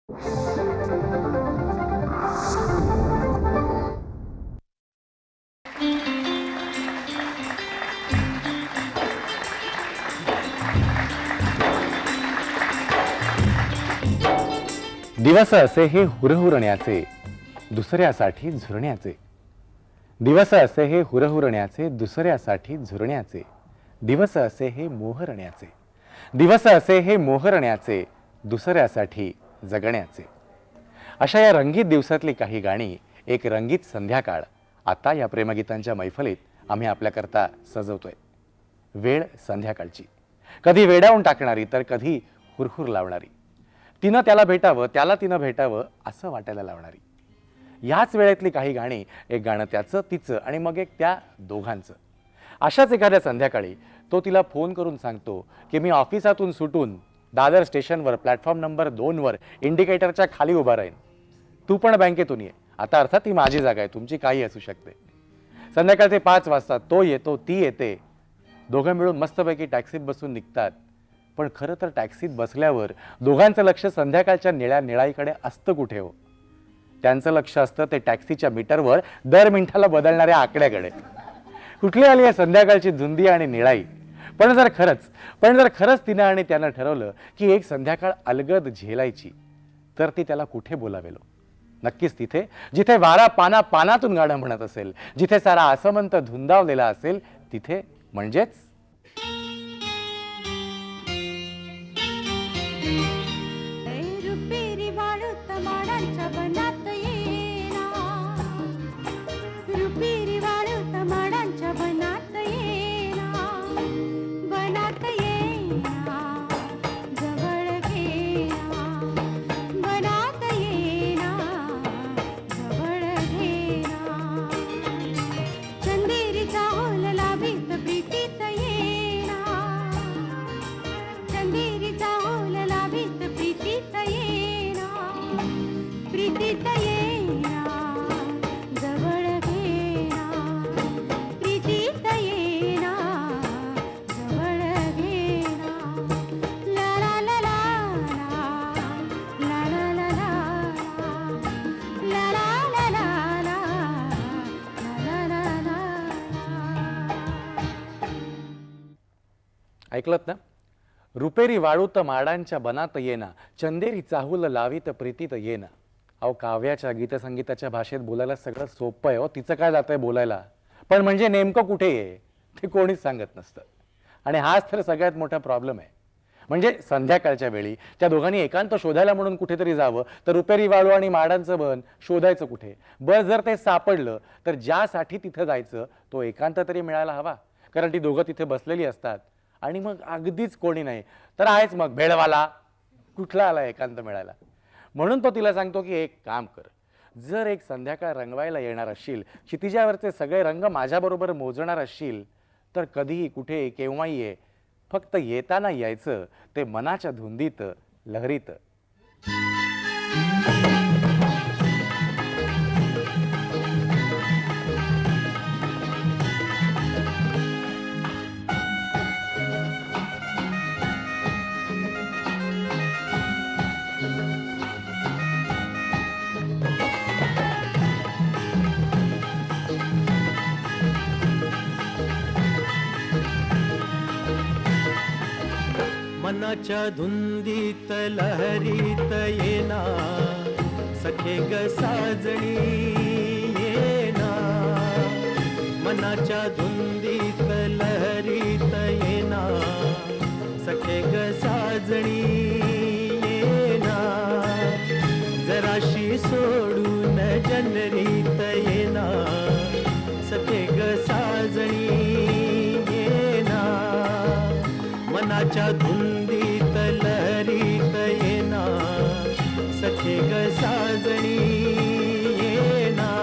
दिवस असे हे हुरहुरण्याचे दुसऱ्यासाठी झुरण्याचे, दिवस असे हे हुरहुरण्याचे दुसऱ्यासाठी झुरण्याचे, दिवस असे हे मोहरण्याचे, दिवस असे हे मोहरण्याचे दुसऱ्यासाठी जगण्याचे. अशा या रंगीत दिवसातली काही गाणी, एक रंगीत संध्याकाळ आता या प्रेमगीतांच्या मैफलीत आम्ही आपल्याकरता सजवतोय. वेळ संध्याकाळची, कधी वेडावून टाकणारी तर कधी हुरहुर लावणारी, तिनं त्याला भेटावं त्याला तिनं भेटावं असं वाटायला लावणारी. याच वेळेतली काही गाणी, एक गाणं त्याचं तिचं आणि मग एक त्या दोघांचं. अशाच एखाद्या संध्याकाळी तो तिला फोन करून सांगतो की मी ऑफिसातून सुटून दादर स्टेशनवर प्लॅटफॉर्म नंबर 2 इंडिकेटरच्या खाली उभा राहीन, तू पण बँकेतून ये. आता अर्थात ती माझी जागा आहे, तुमची काही असू शकते. संध्याकाळचे 5 वाजता तो येतो ती येते, दोघं मिळून मस्तपैकी टॅक्सीत बसून निघतात. पण खरं तर टॅक्सीत बसल्यावर दोघांचं लक्ष संध्याकाळच्या निळ्या निळाईकडे असतं कुठे हो. त्यांचं लक्ष असतं ते टॅक्सीच्या मीटरवर दर मिनिटाला बदलणाऱ्या आकड्याकडे. कुठली आली आहे संध्याकाळची धुंदी आणि निळाई. पण जर खरंच तिनं आणि त्यानं ठरवलं की एक संध्याकाळ अलगद झेलायची, तर ती त्याला कुठे बोलावेलो? नक्कीच तिथे जिथे वारा पाना पानातून गाणं म्हणत असेल, जिथे सारा आसमंत धुंदावलेला असेल, तिथे. म्हणजेच ऐकलत ना? रुपेरी वाळूत माडांच्या बनात येना, चंदेरी चाहूल लावीत प्रीतीत येना. अहो, काव्याच्या गीतसंगीताच्या भाषेत बोलायला सगळं सोपं आहे हो, तिचं काय जातंय बोलायला. पण म्हणजे नेमकं कुठे आहे ते कोणीच सांगत नसतं. आणि हाच तर सगळ्यात मोठा प्रॉब्लेम आहे. म्हणजे संध्याकाळच्या वेळी त्या दोघांनी एकांत शोधायला म्हणून कुठेतरी जावं, तर रुपेरी वाळू आणि माडांचं बन शोधायचं कुठे? बस जर ते सापडलं तर ज्यासाठी तिथं जायचं तो एकांत तरी मिळायला हवा. कारण ती दोघं तिथे बसलेली असतात आणि मग अगदीच कोणी नाही तर आहेच मग भेडवाला, कुठला आला एकांत मिळायला. म्हणून तो तिला सांगतो की एक काम कर, जर एक संध्याकाळ रंगवायला येणार असशील, क्षितिजावरचे सगळे रंग माझ्याबरोबर मोजणार असशील, तर कधीही कुठे केव्हाही ये. फक्त येताना यायचं ते मनाच्या धुंदीत लहरीत. मनाच्या धुंदीत लहरीत येना, सखे ग साजणी येना. मनाच्या धुंदीत लहरीत येना, सखे ग साजणी येना. जराशी सोडून जनरीत येना, सखे ग साजणी येना. मनाच्या धुंदीत लहरीत येना, सखे ग साजणी येना.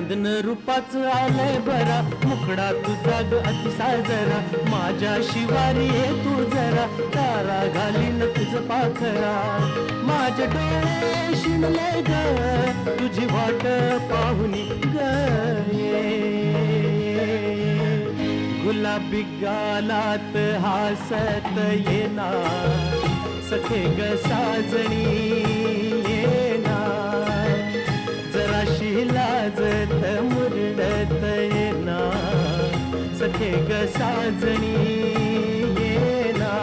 चांदन रूपाच आलंय बरा, मुखडा तुझा ग अतिशा जरा, माझ्या शिवारी ये तू जरा, तारा घालीन तुझ पाखरा, माझे डोळे शिणले ग तुझी वाट पाहुनी ग, गुलाबी गालात हासत येना, सखे ग साजणी येना, जराशी लाजत मुरडत येना, सखे ग साजणी येना.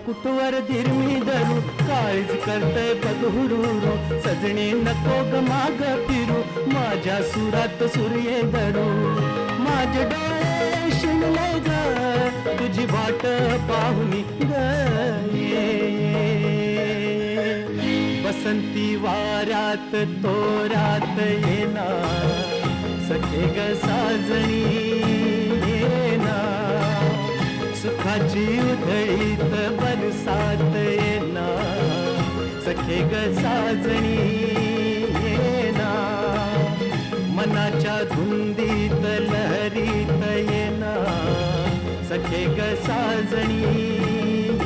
कुठवर धीरमी धरू, काळीज करतय बघुरुरू, सजणे नको ग माग फिरू, माझ्या सुरात सूर्य धरू, माझे डोळे शिणले ग तुझी वाट पाहुनी ग, बसंती वाऱ्यात तोरात येना, सखे ग साजणी येना, सुखाची उधळीत बरसात येना, सखे ग साजणी येना, मनाच्या धुंदीत लहरीत येना, सखे ग साजणी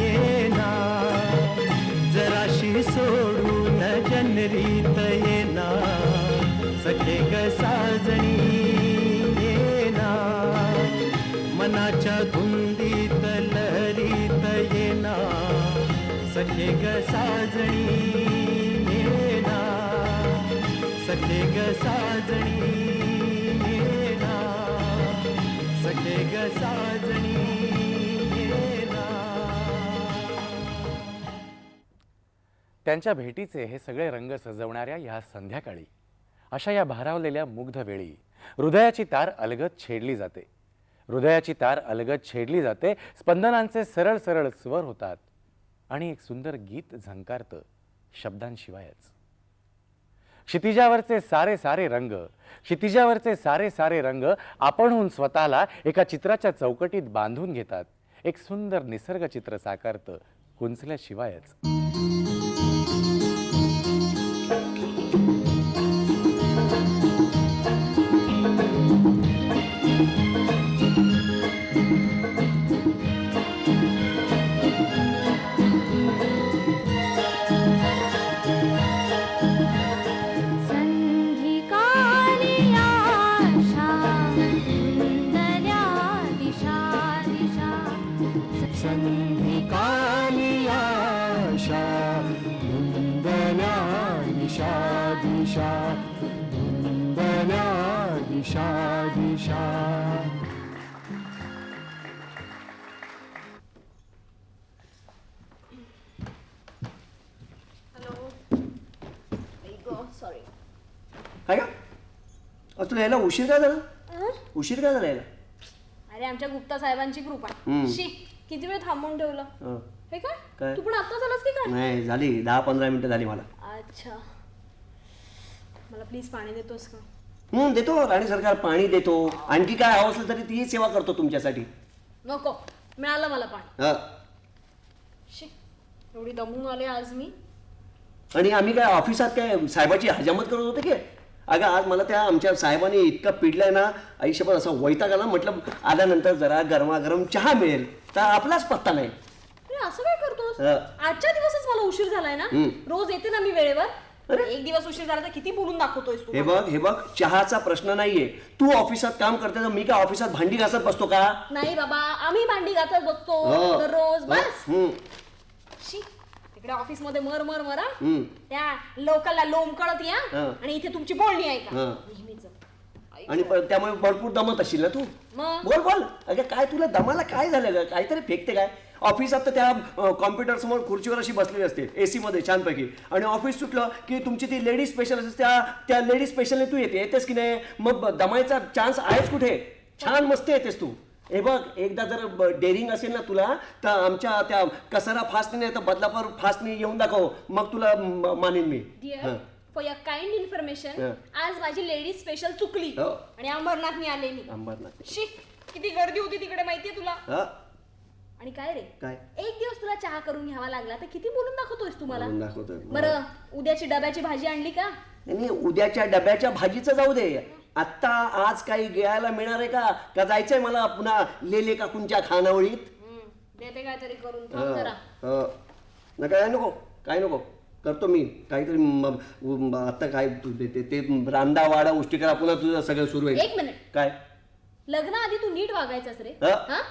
येना, जराशी सोडून जनरीत येना, सखे ग साजणी येना, मनाच्या धुंदीत लहरीत येना, सखे ग साजणी येना, सखे ग साजणी येना, सखे ग साजणी येना. त्यांच्या भेटीचे हे सगळे रंग सजवणाऱ्या ह्या संध्याकाळी, अशा या भारावलेल्या मुग्ध वेळी हृदयाची तार अलगद छेडली जाते, हृदयाची तार अलगद छेडली जाते, स्पंदनांचे सरळ सरळ स्वर होतात आणि एक सुंदर गीत झंकारतं शब्दांशिवायच. क्षितिजावरचे सारे सारे रंग, क्षितिजावरचे सारे सारे रंग आपणहून स्वतःला एका चित्राच्या चौकटीत बांधून घेतात, एक सुंदर निसर्ग चित्र साकारतं कुंचल्याशिवायच. सॉरी. काय का तुला यायला उशीर काय झाला? उशीर काय झाला यायला? अरे आमच्या गुप्ता साहेबांची कृपा. शी किती वेळ थांबवून ठेवलं. हे काय तू पण आता झालास की काय? नाही झाली 10-15 मिनिटं झाली मला. अच्छा मला प्लीज पाणी देतोस का? देतो राणी सरकार, पाणी देतो. आणखी काय हवं असेल तरी ती सेवा करतो तुमच्यासाठी. नको, मिळालं मला पाणी. शी एवढी दमून आले आज मी. आणि आम्ही काय ऑफिसात काय साहेबाची हजामत करत होते की? अगं आज मला त्या आमच्या साहेबांनी इतकं पिडलंय ना, आयुष्यभर असं वैताग आला. म्हटलं आल्यानंतर जरा गरमागरम चहा मिळेल, तर आपलाच पत्ता नाही. असं काय करतोस? आजच्या दिवसच मला उशीर झालाय ना. रोज येते ना मी वेळेवर. एक दिवस उशीर झाला तर किती बोलून दाखवतोयस तू? हे बघ चहाचा प्रश्न नाहीये. तू ऑफिसात काम करते तर मी काय ऑफिसात भांडी घासत बसतो का? नाही बाबा, आम्ही भांडी घासत बसतो दररोज. बस तिकडे ऑफिस मध्ये मर मर मरा, त्या लोकलला लोंबकळत या आणि इथे तुमची बोलणी आहे का नेहमीच. आणि त्यामुळे भरपूर दमत असशील ना तू. बोल बोल. अगं काय तुला दमाला काय झालं? काहीतरी फेकते काय? ऑफिसात तर त्या कॉम्प्युटर समोर खुर्चीवर अशी बसलेली असते एसी मध्ये छानपैकी, आणि ऑफिस सुटलं की तुमची ती लेडीज स्पेशल असते, त्या लेडीज स्पेशलने तू येतेस की नाही? मग दमायचा चान्स आहेच कुठे? छान मस्त येतेस तू. हे बघ, एकदा जर डेअरिंग असेल ना तुला, तर आमच्या त्या कसारा फास्टने नाही तर बदलापूर फास्टने येऊन दाखव, मग तुला मानेन मी. Dear, for your kind information, हं. आज माझी लेडीज स्पेशल चुकली हो. आणि अंबरनाथनी आले मी. अंबरनाथ. शी, किती गर्दी होती तिकडे माहितीये तुला. हा, आणि काय रे, काय एक दिवस तुला चहा करून घ्यावा लागला तर किती बोलून दाखवतोयस तुम्हाला. बोलून दाखवतोय. बरं, उद्याची डब्याची भाजी आणली का? नाही, उद्याच्या डब्याच्या भाजीचं जाऊ दे. आता आज काही गिळायला मिळणार आहे का? का जायचंय मला पुन्हा लेले काकूंच्या खानावळीत? देते काहीतरी करून, थांब जरा. ना काय नको, काय नको, करतो मी काहीतरी. आता काय ते रांदा वाडा उष्टी करा, पुन्हा तुझं सगळं सुरू होईल. एक मिनिट, काय लग्नाआधी तू नीट वागायचंस रे. हं? हा,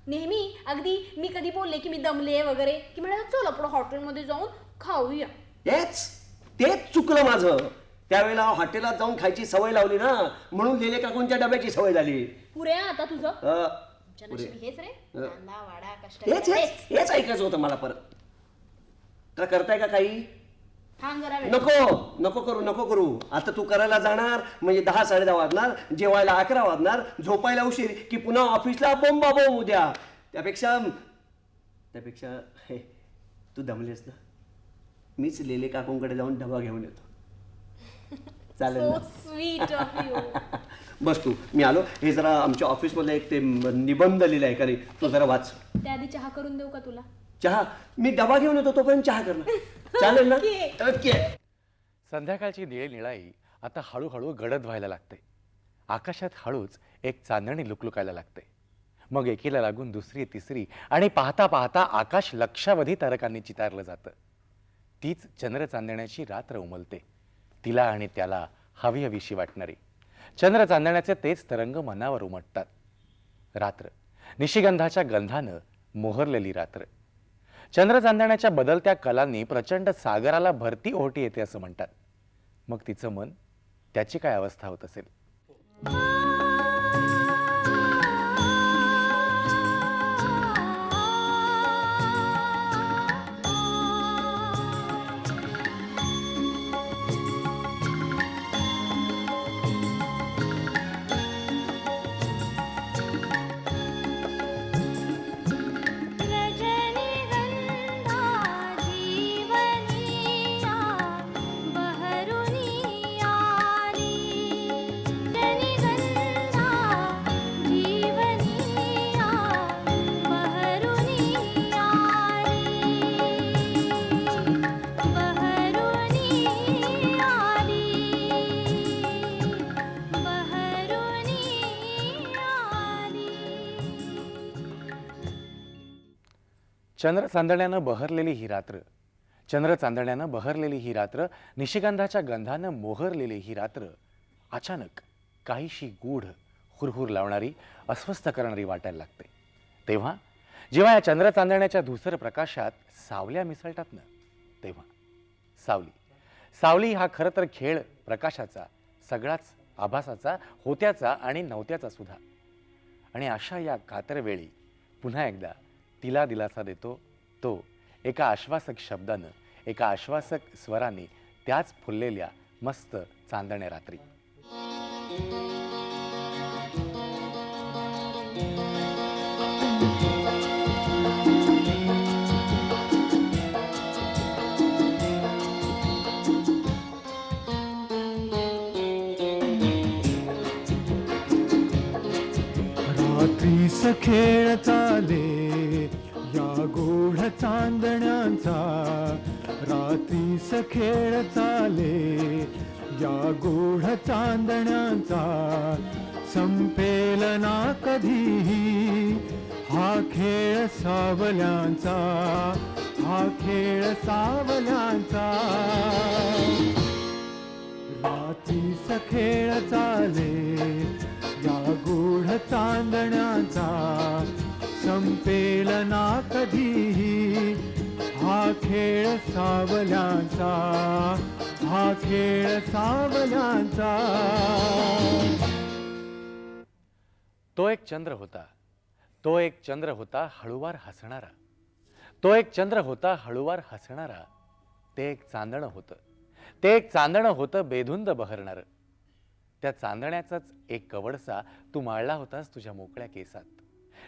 नेहमी अगदी मी कधी बोलले की मी दमले वगैरे की म्हणाला चल आपण हॉटेलमध्ये जाऊन खाऊया. तेच चुकलं माझं. त्यावेळेला हॉटेलात जाऊन खायची सवय लावली ना, म्हणून लेले काकूंच्या डब्याची सवय झाली. पुरे आता तुझं तुमच्या पुरे. नशिबी हेच रे, कांदा वाडा कष्ट. हेच ऐकायचं होतं मला परत. का करताय का काही? थांब जरा वेळ. नको करू. आता तू करायला जाणार म्हणजे 10 10:30 वाजणार, जेवायला 11 वाजणार, झोपायला उशीर की पुन्हा ऑफिसला बोंबा बोंब उद्या. त्यापेक्षा हे, तू दमलेस ना, मीच लेले काकूंकडे जाऊन डबा घेऊन येतो. चालेल So ना? sweet of you. बस तू, मी आलो. हे जरा आमच्या ऑफिसमधलं एक ते निबंध लिहिला आहे का नाही, तो जरा वाच. त्याआधी चहा करून देऊ का तुला? चहा मी डबा घेऊन येतो, तोपर्यंत चहा करणार. चालेल ना? Okay. ओके. संध्याकाळची निळी निळाई आता हळूहळू गडद व्हायला लागते. आकाशात हळूच एक चांदणी लुकलुकायला लागते. मग एकीला लागून दुसरी, तिसरी, आणि पाहता पाहता आकाश लक्षावधी तारकांनी चितारलं जातं. तीच चंद्र चांदण्याची रात्र उमलते, तिला आणि त्याला हवी हवीशी वाटणारी. चंद्र चांदण्याचे तेच तरंग मनावर उमटतात. रात्र निशिगंधाच्या गंधानं मोहरलेली रात्र. चंद्र चांदण्याच्या बदलत्या कलांनी प्रचंड सागराला भरती ओहोटी येते असं म्हणतात. मग तिचं मन, त्याची काय अवस्था होत असेल? रजनीगंधा जीवनिया बहरुनिया री. रजनीगंधा जीवनिया बहरुनिया री. चंद्र चांदण्यानं बहरलेली ही रात्र, चंद्र चांदण्यानं बहरलेली ही रात्र, निशिगंधाच्या गंधानं मोहरलेली ही रात्र अचानक काहीशी गूढ, हुरहुर लावणारी, अस्वस्थ करणारी वाटायला लागते. तेव्हा जेव्हा या चंद्र चांदण्याच्या धुसर प्रकाशात सावल्या मिसळतात ना, तेव्हा सावली हा खरं तर खेळ प्रकाशाचा, सगळाच आभासाचा, होत्याचा आणि नव्हत्याचा सुद्धा. आणि अशा या कातर वेळी पुन्हा एकदा तिला दिलासा देतो तो एका आश्वासक शब्दानं, एका आश्वासक स्वराने, त्याच फुललेल्या मस्त चांदण्या रात्री. रात्रीस खेळ चाले या गूढ चांदण्यांचा. रात्रीस खेळ चाले या गूढ चांदण्यांचा. संपेल ना कधीही हा खेळ सावल्यांचा, हा खेळ सावल्यांचा. रात्रीस खेळ चाले या गूढ चांदण्याचा. संपेल ना कधीही हा खेळ सावल्यांचा, हा खेळ सावल्यांचा. तो एक चंद्र होता, तो एक चंद्र होता हळूवार हसणारा. तो एक चंद्र होता हळूवार हसणारा. ते एक चांदणं होतं, ते एक चांदणं होतं बेधुंद बहरणारं. त्या चांदण्याचाच एक कवडसा तू माळला होतास तुझ्या मोकळ्या केसात.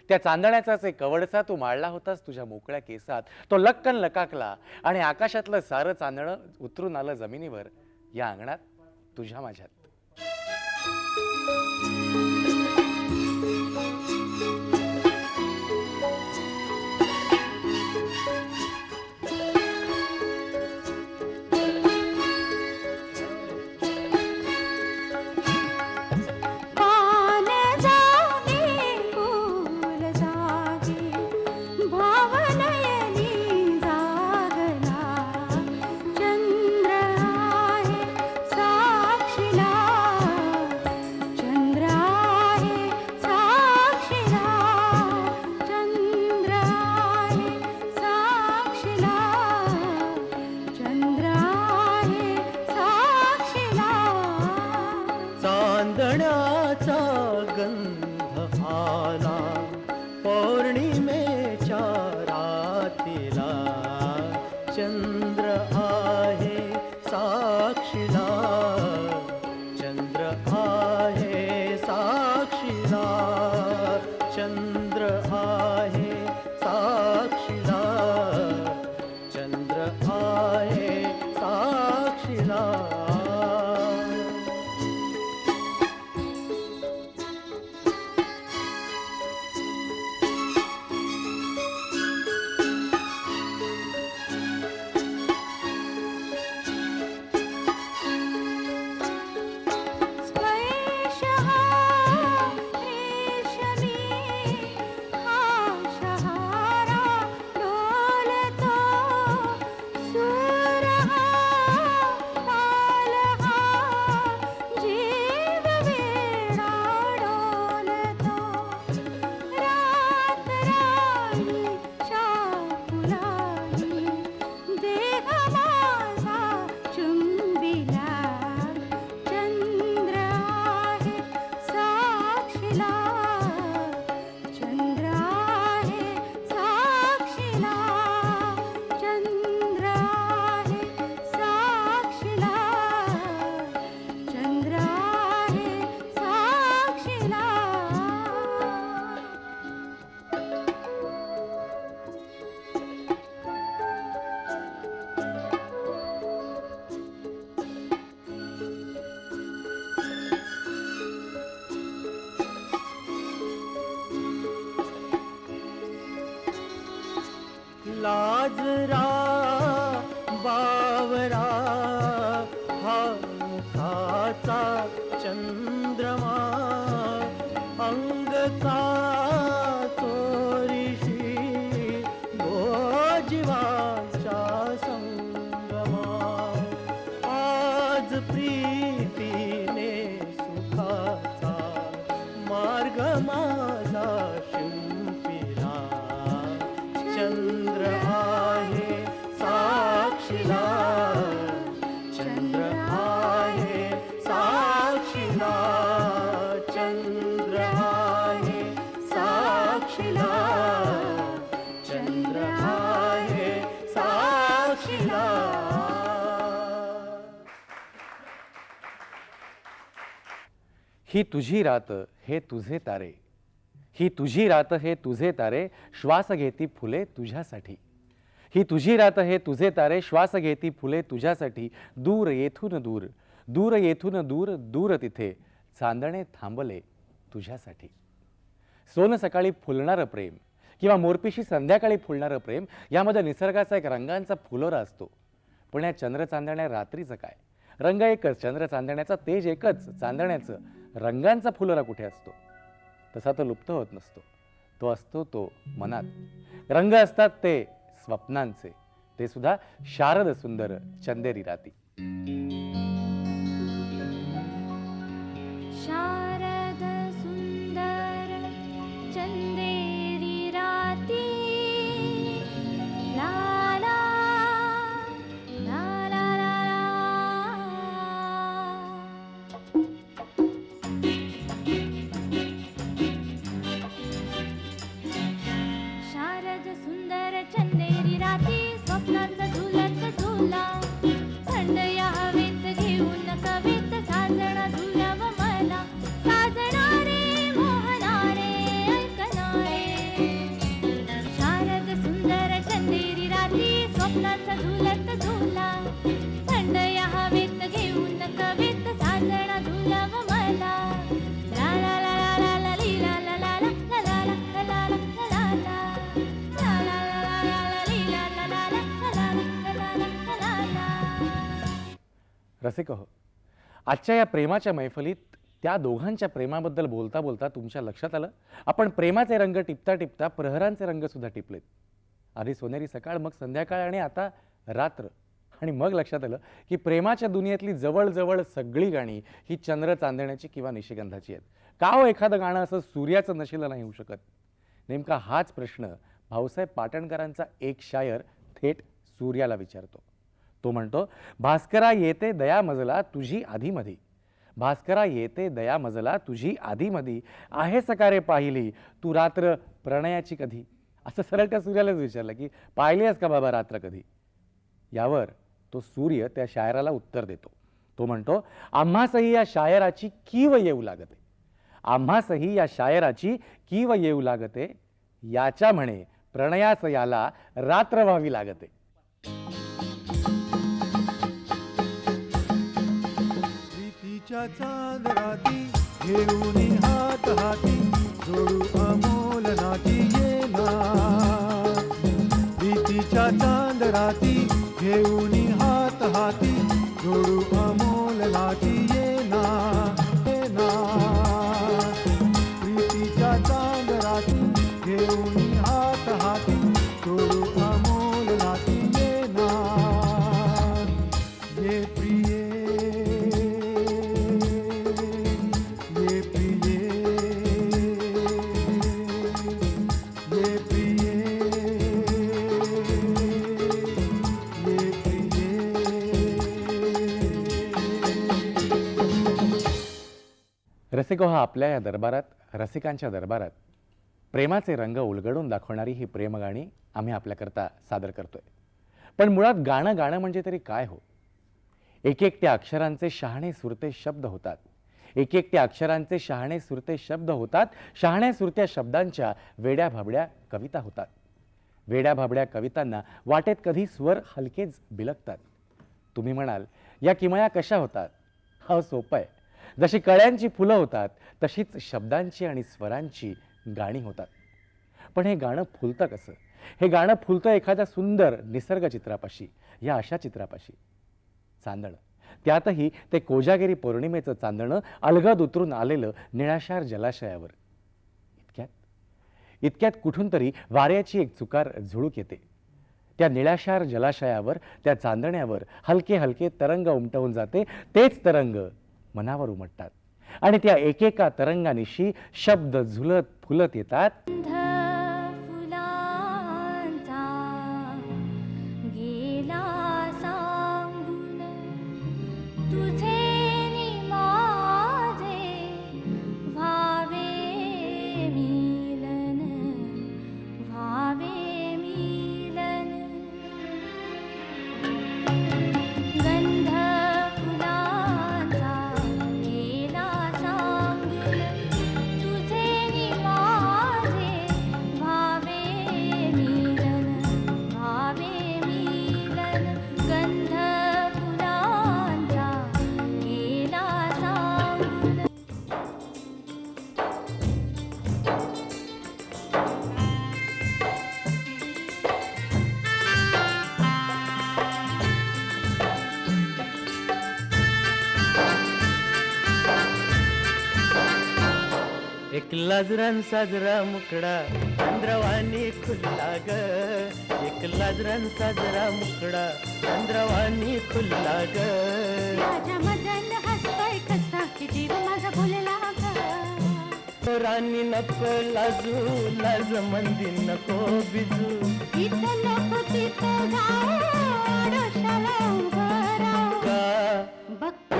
त्या चांदण्याचाच एक कवडसा तू माळला होतास तुझ्या मोकळ्या केसात. तो लक्कन लकाकला आणि आकाशातलं सारं चांदणं उतरून आलं जमिनीवर या अंगणात तुझ्या माझ्यात. पान जागे फूल जागे भावनयनी जागला चंद्र आहे साक्षीला चंद्र आहे साक्षीला चंद्र आहे साक्षीला चंद्र आहे साक्षीला चांदण्याचा गंध आला पौर्णिमेच्या रातीला चंद्र आहे साक्षीला चंद्र आहे साक्षीला चंद्र आहे साक्षीला चंद्र आहे साक्षीला. स्पर्श हा रेशमी हा शहारा डोलतो सूर हा ताल हा जीव वेडा डोलतो रात राणीच्या फुलानी देह माझा चुंबिला चंद्र आहे साक्षीला चंद्र आहे साक्षीला चंद्र आहे साक्षीला चंद्र आहे साक्षीला. लाजरा बावरा हा मुखाचा चंद्रमा अंगका चोरीशी जीवाच्या संगमा आज प्रीतीने सुखाचा मार्ग माझा शिंपिला चंद्र आहे साक्षीला चंद्र आहे साक्षीला चंद्र आहे साक्षीला चंद्र आहे साक्षीला. ही तुझी रात हे तुझे तारे, ही तुझी रात हे तुझे तारे, श्वास घेती फुले तुझ्यासाठी. ही तुझी रात हे तुझे तारे, श्वास घेती फुले तुझ्यासाठी. दूर येथून दूर, दूर येथून दूर, दूर तिथे चांदणे थांबले तुझ्यासाठी. सोन सकाळी फुलणारं प्रेम किंवा मोरपिशी संध्याकाळी फुलणारं प्रेम यामध्ये निसर्गाचा एक रंगांचा फुलोरा असतो. पण या चंद्र चांदण्या रात्रीचं काय? रंग एकच, चंद्र चांदण्याचा तेज एकच, चांदण्याचं रंगांचा फुलोरा कुठे असतो? तसा तो लुप्त होत नसतो, तो असतो तो मनात. रंग असतात ते स्वप्नांचे, ते सुद्धा शारद सुंदर चंदेरी राती. शारद सुंदर चंदेरी राती ला ला ला ला ला शारद सुंदर चंदेरी राती स्वप्नांचा झुलत झुला थंड या हवेत घेऊन कवेत साजणा झुल्याव रसिक हो, आजच्या या प्रेमाच्या मैफलीत त्या दोघांच्या प्रेमाबद्दल बोलता बोलता तुमच्या लक्षात आलं आपण प्रेमाचे रंग टिपता टिपता प्रहरांचे रंग सुद्धा टिपलेत. आधी सोनेरी सकाळ, मग संध्याकाळ आणि आता रात्र. आणि मग लक्षात आलं की प्रेमाच्या दुनियेतली जवळजवळ सगळी गाणी ही चंद्र चांदण्याची किंवा निशिगंधाची आहेत. का हो एखादं गाणं असं सूर्याचं नशिलं नाही होऊ शकत? नेमका हाच प्रश्न भाऊसाहेब पाटणकरांचा एक शायर थेट सूर्याला विचारतो. तो म्हणतो, भास्करा येते दया मजला तुझी आधीमधी, भास्करा येते दया मजला तुझी आधीमधी, आहे सकारे पाहिली तू रात्र प्रणयाची कधी. असं सरळ त्या सूर्यालाच विचारलं की पाहिली आहेस का बाबा रात्र कधी. यावर तो सूर्य त्या शायराला उत्तर देतो. तो म्हणतो, आम्हासही या शायराची कीव येऊ लागते, आम्हासही या शायराची कीव येऊ लागते, याच्या म्हणे प्रणयास याला रात्र व्हावी लागते. प्रीतीच्या चांदराती घेऊन हात हाती जोडू अमोल नाती येना. प्रीतीच्या चांदराती घेऊन हात हाती जोडू अमोल नाती येना येना. प्रीतीच्या चांदराती घेऊन हात हाती जोडू अमोल नाती येना. ये प्रिये ये प्रिये ये प्रिये ये प्रिये. रसिको हा आपल्या या दरबारात, रसिकांच्या दरबारात प्रेमाचे रंग उलगडून दाखवणारी ही प्रेमगाणी आम्ही आपल्याकरता सादर करतोय. पण मुळात गाणं गाणं म्हणजे तरी काय हो? एक एक त्या अक्षरांचे शहाणे सुरते शब्द होतात, एक एक त्या अक्षरांचे शहाणे सुरते शब्द होतात, शहाण्या सुरत्या शब्दांच्या वेड्या भाबड्या कविता होतात. वेड्या भाबड्या कवितांना वाटेत कधी स्वर हलकेच बिलकतात. तुम्ही म्हणाल, या किमया कशा होतात? हा सोपं आहे. जशी कळ्यांची फुलं होतात तशीच शब्दांची आणि स्वरांची गाणी होतात. पण हे गाणं फुलतं कसं? हे गाणं फुलतं एखाद्या सुंदर निसर्ग चित्रापाशी, या अशा चित्रापाशी. चांदणं, त्यातही ते कोजागिरी पौर्णिमेचं चांदणं अलगद उतरून आलेलं निळाशार जलाशयावर. इतक्यात कुठून तरी वाऱ्याची एक चुकार झुळूक येते. त्या निळाशार जलाशयावर, त्या चांदण्यावर हलके हलके तरंग उमटवून जाते. तेच तरंग मनावर उमटतात आणि त्या एकेका तरंगानिशी शब्द झुलत फुलत येतात. गंध फुलांचा गेला सांगून तुझे नि माझे व्हावे मिलन, व्हावे मिलन. गंध फुलांचा गेला सांगून तुझे नि माझे व्हावे मिलन, व्हावे मिलन. गंध फुलांचा गेला सांगून. एक लाजरान साजरा मुकडा चंद्रवाणी खुल्ला ग, एक लाजरान साजरा मुकडा चंद्रवाणी खुल्ला ग. राजा मदन हसतोय कसा की जीव माझा भुलला ग. राणी नको लाजू, लाज मंदी नको बिजू. इथं नको तिथं जाऊ, आडोशाला उभं राहू. का बघत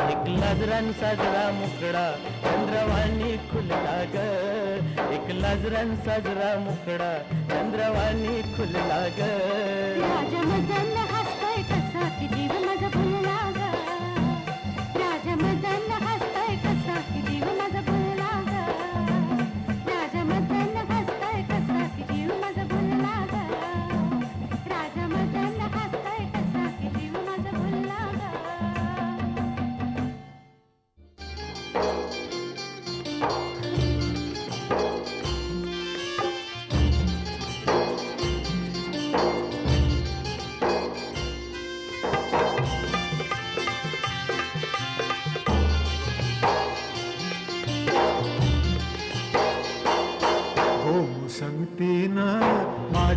एक लाजरान साजरा मुकडा चंद्रवाणी खुलला ग, एक लाजरान साजरा मुकडा चंद्रवाणी खुलला ग. राजा मदन हसतोय कसा की जीव माझा भुलला ग. राजा मदन हसतोय कसा की जीव माझा भुलला ग. राजा मदन हसतोय कसा की जीव माझा भुलला ग. राजा मदन हसतोय कसा की जीव माझा भुलला ग.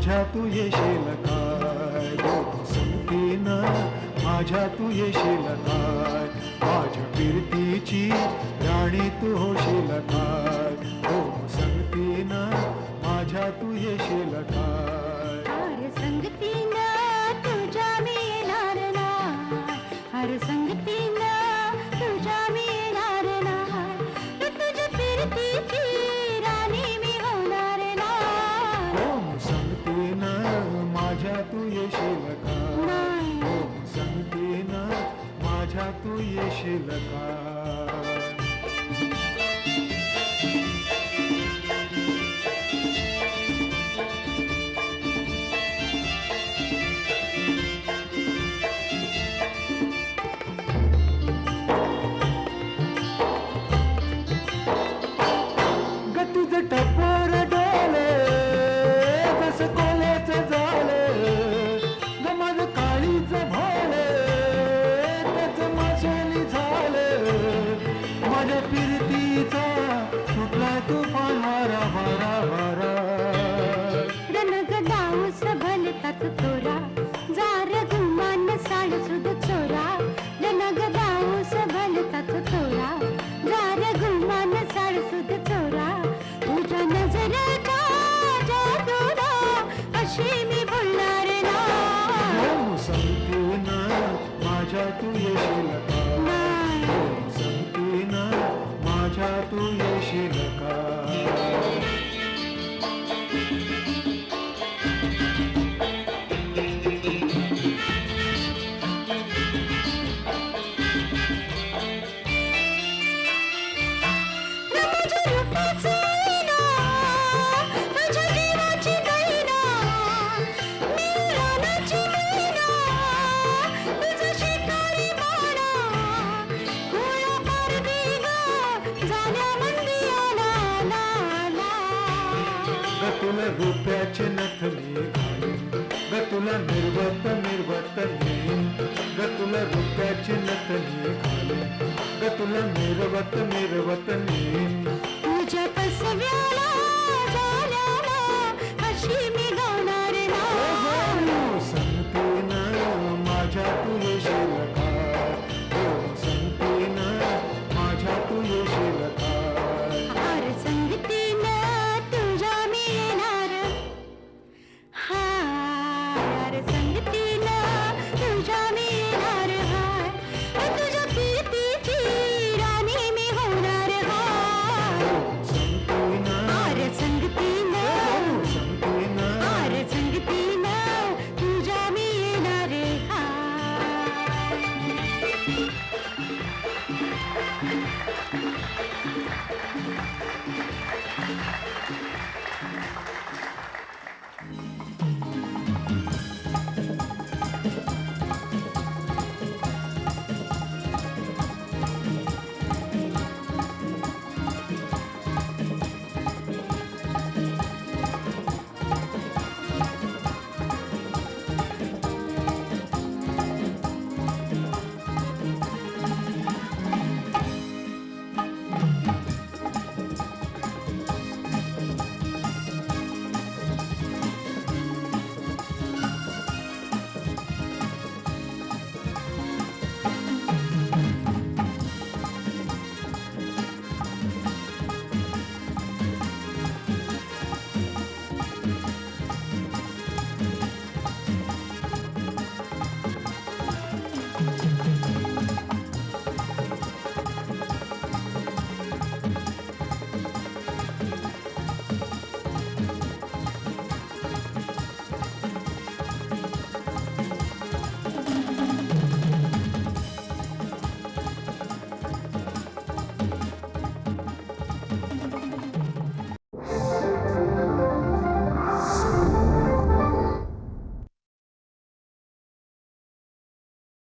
माझ्या तू येशील काय गो संगतीन माझ्या तू येशील काय माझ्या कीर्तीची राणी तू होशील काय गो संगतीन माझ्या तू येशील काय हर संगतीनं तुझ्या मी येणार नाही हर संगतीनं तुझ्या मी येणार नाही तुझ्या फिरतीची राणी मी होणार नाही कोण संगतीन माझ्या तू येशील काय नाही. कोण संगतीन माझ्या तू येशील काय गतीचं टपोर डोले जसं कोल्याचं झालं ग माझं काळीचं भाले त्याचं माशाली झालं माझ्या फिरतीचा सुटला तुफान वारा वारा वारा रनग डाऊस भलतात तोरा जार गुमान साड सुद चोरा रनग डाऊस भलतात तोरा जार गुमान साड सुद चोरा तुझ्या नजरेचा जादूला अशी मी बोलणार ना कोण संगतीन माझ्या तू येशील काय कोण संगतीन माझ्या तू येशील काय माझ्या रूपाचं ऐना, माझ्या जीवाची दैना, मी रानाची मैना, तुझं शिकारी बाणा, गोळा पारदी ग, झाल्या मंदी आला, ला, ला. ग तुला रुपयाचे नथनी घालीन ग तुला निर्वत निर्वत नेईन ग तुला रुपयाचे नथनी घालीन ग तुला निर्वत निर्वत नेईन तुझ्या फसव्या